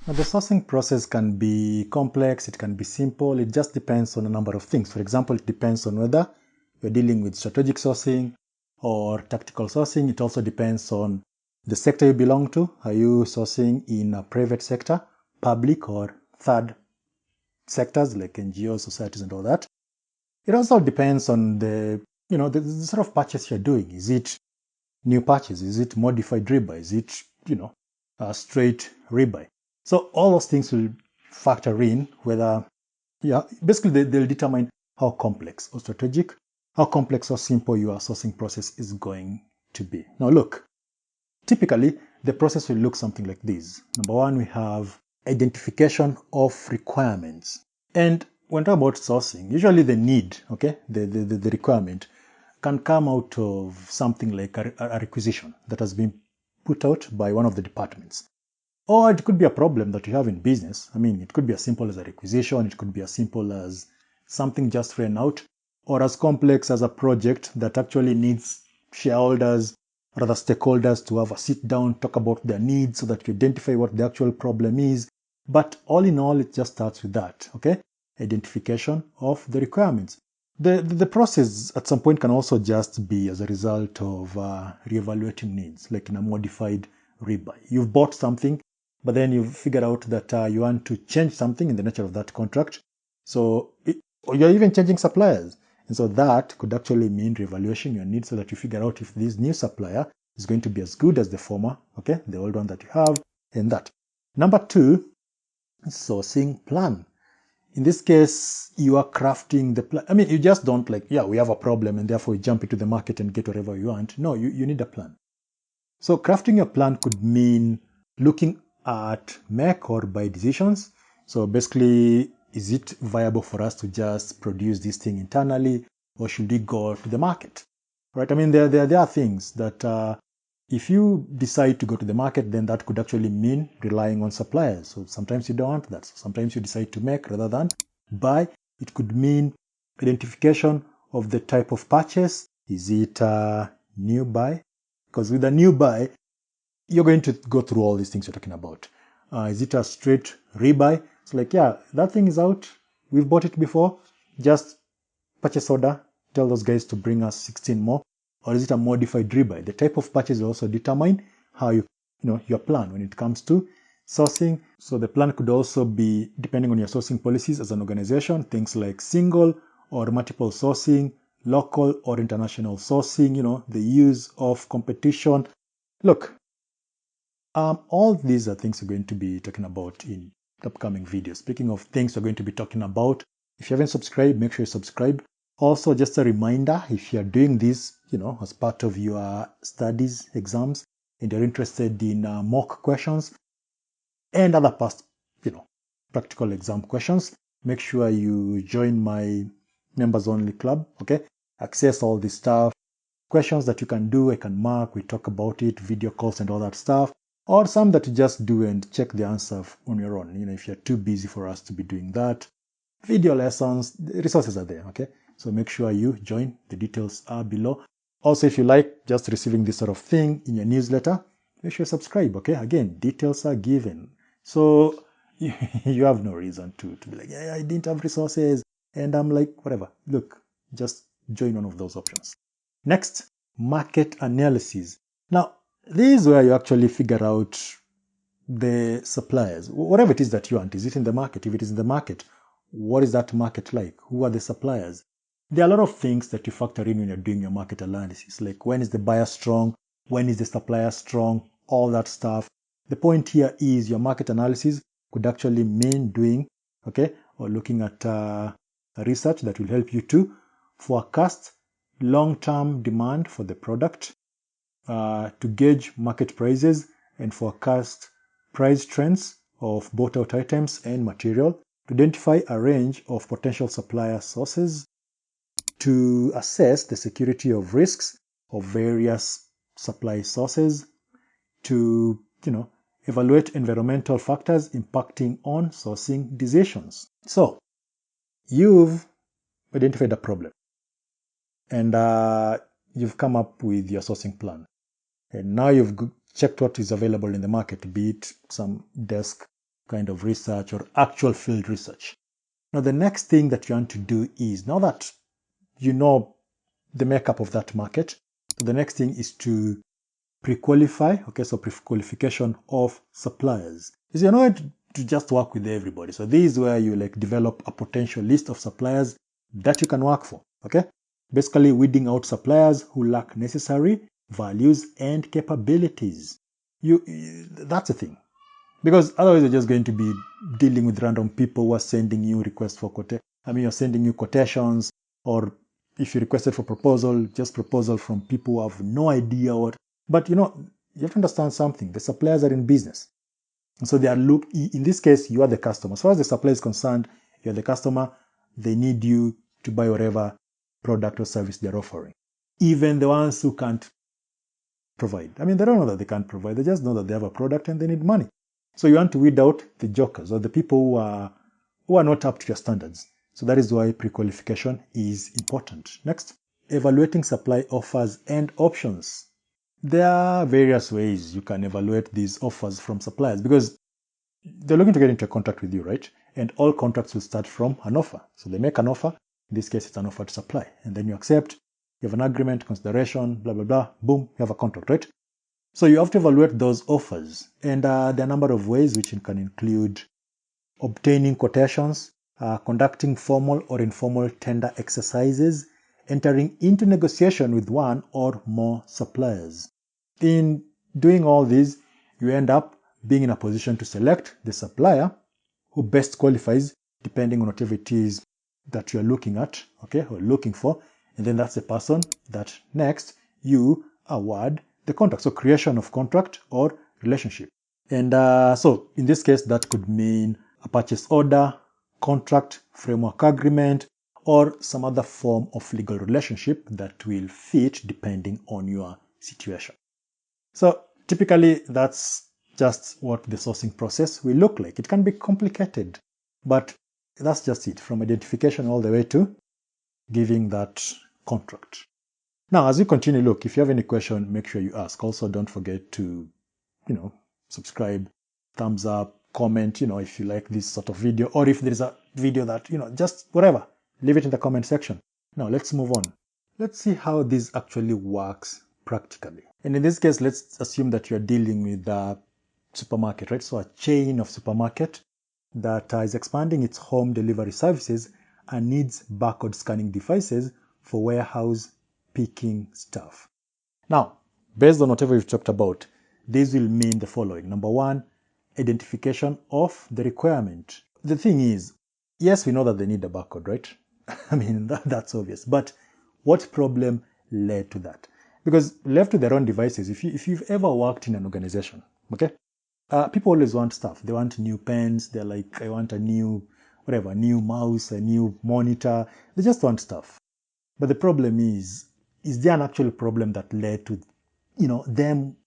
Now, the sourcing process can be complex, it can be simple, it just depends on a number of things. For example, it depends on whether you're dealing with strategic sourcing or tactical sourcing. It also depends on the sector you belong to. Are you sourcing in a private sector, public, or third sectors like NGOs, societies, and all that? It also depends on the sort of purchase you're doing. Is it new purchase? Is it modified rebuy? Is it, a straight rebuy? So all those things will factor in whether, basically they'll determine how complex or strategic, how complex or simple your sourcing process is going to be. Now look, typically the process will look something like this. Number one, we have identification of requirements. And when talking about sourcing, usually the need, the requirement can come out of something like a requisition that has been put out by one of the departments. Or it could be a problem that you have in business. I mean, it could be as simple as a requisition, it could be as simple as something just ran out, or as complex as a project that actually needs shareholders or other stakeholders to have a sit down, talk about their needs so that you identify what the actual problem is. But all in all, it just starts with that, okay? Identification of the requirements. The process at some point can also just be as a result of reevaluating needs, like in a modified rebuy. You've bought something, but then you've figured out that you want to change something in the nature of that contract. Or you're even changing suppliers. And so that could actually mean reevaluating your needs so that you figure out if this new supplier is going to be as good as the former, okay, the old one that you have, and that. Number two, sourcing plan. In this case, you are crafting the plan. I mean, you just don't we have a problem and therefore you jump into the market and get whatever you want. No, you need a plan. So crafting your plan could mean looking at make or buy decisions. So basically, is it viable for us to just produce this thing internally, or should we go to the market? Right? I mean, there are things that if you decide to go to the market, then that could actually mean relying on suppliers. So sometimes you don't want that. So sometimes you decide to make rather than buy. It could mean identification of the type of purchase. Is it a new buy? Because with a new buy, you're going to go through all these things you're talking about. Is it a straight rebuy? It's like, yeah, that thing is out. We've bought it before. Just purchase order. Tell those guys to bring us 16 more. Or is it a modified rebuy? The type of purchase will also determine how your plan when it comes to sourcing. So the plan could also be, depending on your sourcing policies as an organization, things like single or multiple sourcing, local or international sourcing, the use of competition. Look, all these are things we're going to be talking about in upcoming videos. Speaking of things we're going to be talking about, if you haven't subscribed, make sure you subscribe. Also, just a reminder, if you're doing this, as part of your studies, exams, and you're interested in mock questions and other past, practical exam questions, make sure you join my members only club, okay? Access all this stuff, questions that you can do, I can mark, we talk about it, video calls and all that stuff, or some that you just do and check the answer on your own. If you're too busy for us to be doing that, video lessons, the resources are there, okay? So make sure you join. The details are below. Also, if you like just receiving this sort of thing in your newsletter, make sure you subscribe, okay? Again, details are given. So you have no reason to be like, yeah, I didn't have resources, and I'm like, whatever. Look, just join one of those options. Next, market analysis. Now, this is where you actually figure out the suppliers, whatever it is that you want. Is it in the market? If it is in the market, what is that market like? Who are the suppliers? There are a lot of things that you factor in when you're doing your market analysis, like when is the buyer strong? When is the supplier strong? All that stuff. The point here is your market analysis could actually mean doing, or looking at research that will help you to forecast long-term demand for the product, to gauge market prices and forecast price trends of bought out items and material, to identify a range of potential supplier sources, to assess the security of risks of various supply sources, to evaluate environmental factors impacting on sourcing decisions. So you've identified a problem and you've come up with your sourcing plan. And now you've checked what is available in the market, be it some desk kind of research or actual field research. Now, the next thing that you want to do is, now that you know the makeup of that market, so the next thing is to pre-qualify, okay, so pre-qualification of suppliers. You're not to just work with everybody. So this is where you like develop a potential list of suppliers that you can work for, okay? Basically weeding out suppliers who lack necessary values and capabilities. That's the thing. Because otherwise you're just going to be dealing with random people who are sending you requests for you're sending you quotations, or if you requested for proposal, just proposal from people who have no idea what. But you have to understand something. The suppliers are in business. And so in this case, you are the customer. As far as the supplier is concerned, you're the customer. They need you to buy whatever product or service they're offering. Even the ones who can't provide. I mean, they don't know that they can't provide. They just know that they have a product and they need money. So you want to weed out the jokers or the people who are not up to your standards. So that is why pre-qualification is important. Next, evaluating supply offers and options. There are various ways you can evaluate these offers from suppliers because they're looking to get into a contract with you, right? And all contracts will start from an offer. So they make an offer. In this case, it's an offer to supply. And then you accept, you have an agreement, consideration, blah, blah, blah. Boom, you have a contract, right? So you have to evaluate those offers. And there are a number of ways which can include obtaining quotations, conducting formal or informal tender exercises, entering into negotiation with one or more suppliers. In doing all these, you end up being in a position to select the supplier who best qualifies depending on whatever it is that you're looking at, okay, or looking for. And then that's the person that next you award the contract. So creation of contract or relationship. And so in this case, that could mean a purchase order, contract, framework agreement, or some other form of legal relationship that will fit depending on your situation. So typically that's just what the sourcing process will look like. It can be complicated, but that's just it, from identification all the way to giving that contract. Now, as you continue, look, if you have any question, make sure you ask. Also, don't forget to, subscribe, thumbs up, comment, if you like this sort of video, or if there's a video that, just whatever, leave it in the comment section. Now, let's move on. Let's see how this actually works practically. And in this case, let's assume that you're dealing with a supermarket, right? So a chain of supermarket that is expanding its home delivery services and needs barcode scanning devices for warehouse picking stuff. Now, based on whatever we've talked about, this will mean the following. Number one, identification of the requirement. The thing is, yes, we know that they need a barcode, right? I mean, that's obvious. But what problem led to that? Because left to their own devices, if you've ever worked in an organization, okay, people always want stuff. They want new pens. They're like, I want a new mouse, a new monitor. They just want stuff. But the problem is there an actual problem that led to, them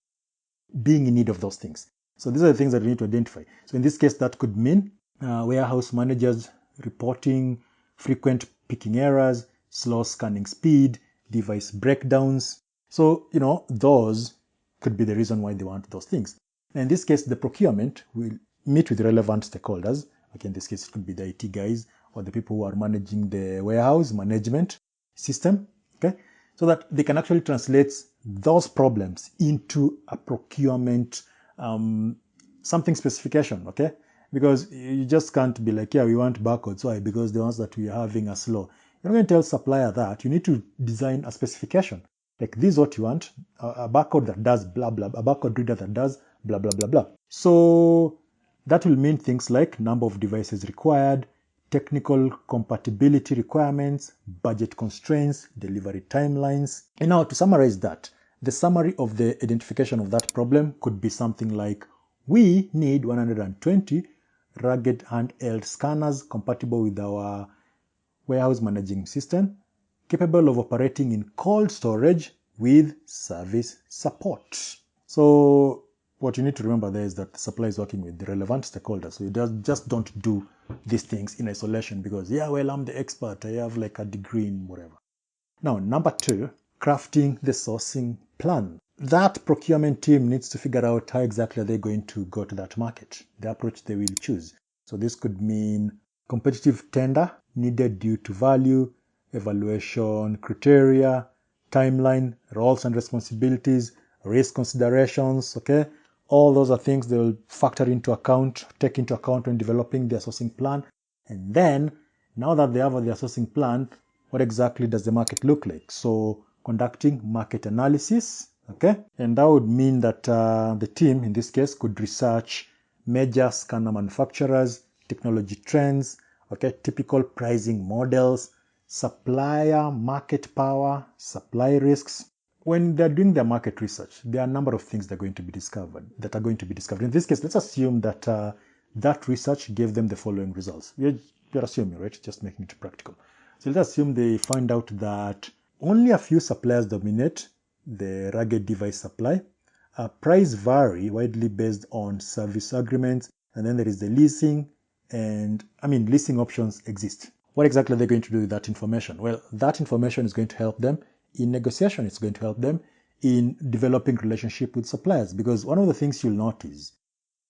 being in need of those things? So these are the things that we need to identify. So in this case, that could mean warehouse managers reporting frequent picking errors, slow scanning speed, device breakdowns. So, those could be the reason why they want those things. And in this case, the procurement will meet with relevant stakeholders. Okay, in this case, it could be the IT guys or the people who are managing the warehouse management system, okay, so that they can actually translate those problems into a procurement something specification, okay? Because you just can't be like, yeah, we want barcodes. Why? Because the ones that we are having are slow. You're not going to tell supplier that. You need to design a specification. Like, this is what you want, a barcode that does blah, blah, a barcode reader that does blah, blah, blah, blah. So that will mean things like number of devices required, technical compatibility requirements, budget constraints, delivery timelines. And now to summarize that, the summary of the identification of that problem could be something like, we need 120 rugged handheld scanners compatible with our warehouse managing system, capable of operating in cold storage with service support. So what you need to remember there is that the supplier is working with the relevant stakeholders. So you just don't do these things in isolation because, yeah, well, I'm the expert. I have like a degree in whatever. Now, number two, crafting the sourcing plan. that procurement team needs to figure out how exactly are they going to go to that market, the approach they will choose. So this could mean competitive tender needed due to value, evaluation criteria, timeline, roles and responsibilities, risk considerations, okay? All those are things they will factor into account, take into account when developing their sourcing plan. And then, now that they have their sourcing plan, what exactly does the market look like? So conducting market analysis, okay? And that would mean that the team, in this case, could research major scanner manufacturers, technology trends, okay, typical pricing models, supplier market power, supply risks. When they're doing their market research, there are a number of things that are going to be discovered. In this case, let's assume that that research gave them the following results. We're assuming, right? Just making it practical. So let's assume they find out that only a few suppliers dominate the rugged device supply. Price vary widely based on service agreements, and then there is the leasing, and leasing options exist. What exactly are they going to do with that information? Well, that information is going to help them in negotiation. It's going to help them in developing relationship with suppliers, because one of the things you'll notice,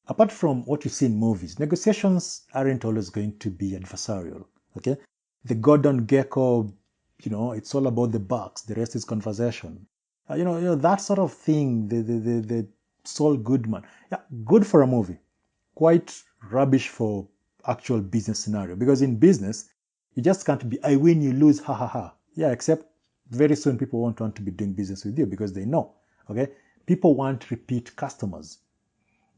apart from what you see in movies, negotiations aren't always going to be adversarial. Okay, the Gordon Gekko, it's all about the bucks. The rest is conversation. That sort of thing. The Saul Goodman, yeah, good for a movie, quite rubbish for actual business scenario. Because in business, you just can't be, I win, you lose, ha ha ha. Yeah, except very soon people won't want to be doing business with you because they know. Okay, people want repeat customers.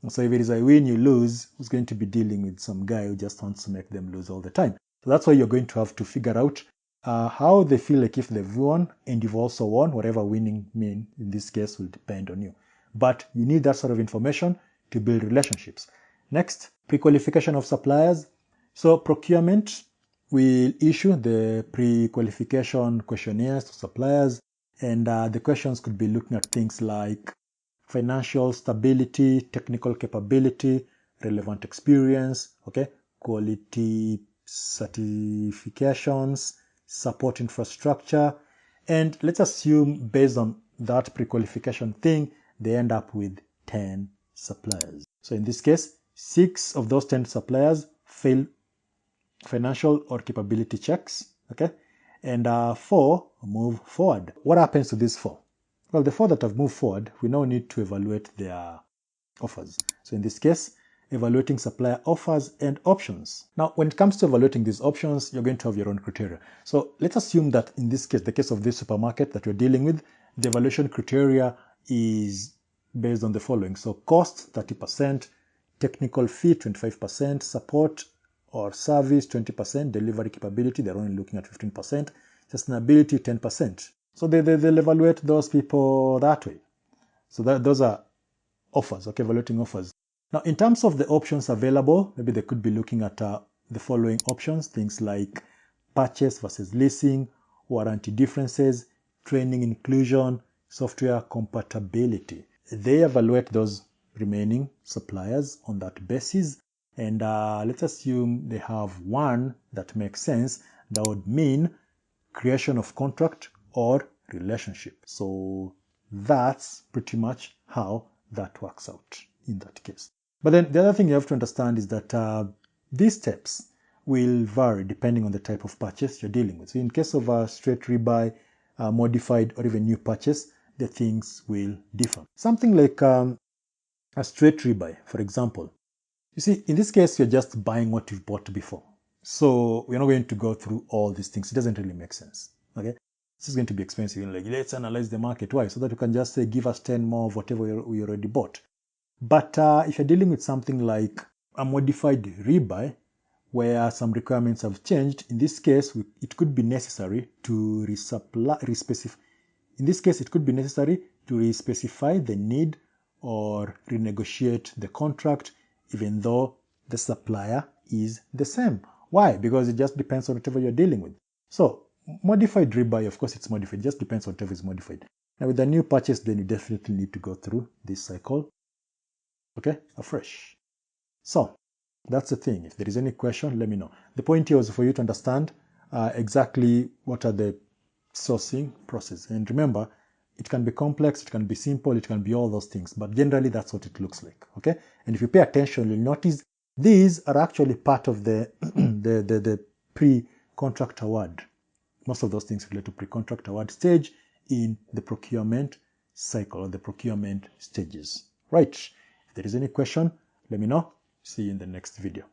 So if it is I win, you lose, who's going to be dealing with some guy who just wants to make them lose all the time? So that's why you're going to have to figure out how they feel like if they've won and you've also won. Whatever winning mean in this case will depend on you. But you need that sort of information to build relationships. Next, pre-qualification of suppliers. So procurement will issue the pre-qualification questionnaires to suppliers, and the questions could be looking at things like financial stability, technical capability, relevant experience, okay, quality certifications, support infrastructure. And let's assume based on that pre-qualification thing, they end up with 10 suppliers. So in this case, 6 of those 10 suppliers fail financial or capability checks, okay, and 4 move forward. What happens to these 4? Well, the 4 that have moved forward, we now need to evaluate their offers. So in this case, evaluating supplier offers and options. Now, when it comes to evaluating these options, you're going to have your own criteria. So let's assume that in this case, the case of this supermarket that we're dealing with, the evaluation criteria is based on the following. So cost, 30%, technical fee, 25%, support or service, 20%, delivery capability, they're only looking at 15%, sustainability, 10%. So they'll evaluate those people that way. So those are offers, okay, evaluating offers. Now, in terms of the options available, maybe they could be looking at the following options, things like purchase versus leasing, warranty differences, training inclusion, software compatibility. They evaluate those remaining suppliers on that basis. And let's assume they have one that makes sense. That would mean creation of contract or relationship. So that's pretty much how that works out in that case. But then the other thing you have to understand is that these steps will vary depending on the type of purchase you're dealing with. So in case of a straight rebuy, modified, or even new purchase, the things will differ. Something like a straight rebuy, for example. You see, in this case, you're just buying what you've bought before. So we're not going to go through all these things. It doesn't really make sense. Okay? This is going to be expensive. Like, let's analyze the market. Why? So that you can just say, give us 10 more of whatever we already bought. But if you're dealing with something like a modified rebuy, where some requirements have changed, in this case, it could be necessary to respecify the need or renegotiate the contract, even though the supplier is the same. Why? Because it just depends on whatever you're dealing with. So, modified rebuy, of course, it's modified. It just depends on whatever is modified. Now, with the new purchase, then you definitely need to go through this cycle, okay, afresh. So, that's the thing. If there is any question, let me know. The point here was for you to understand exactly what are the sourcing process. And remember, It can be complex, it can be simple, it can be all those things, but generally that's what it looks like, okay? And if you pay attention, you'll notice these are actually part of the, the pre-contract award. Most of those things relate to pre-contract award stage in the procurement cycle or the procurement stages, right? If there is any question, let me know. See you in the next video.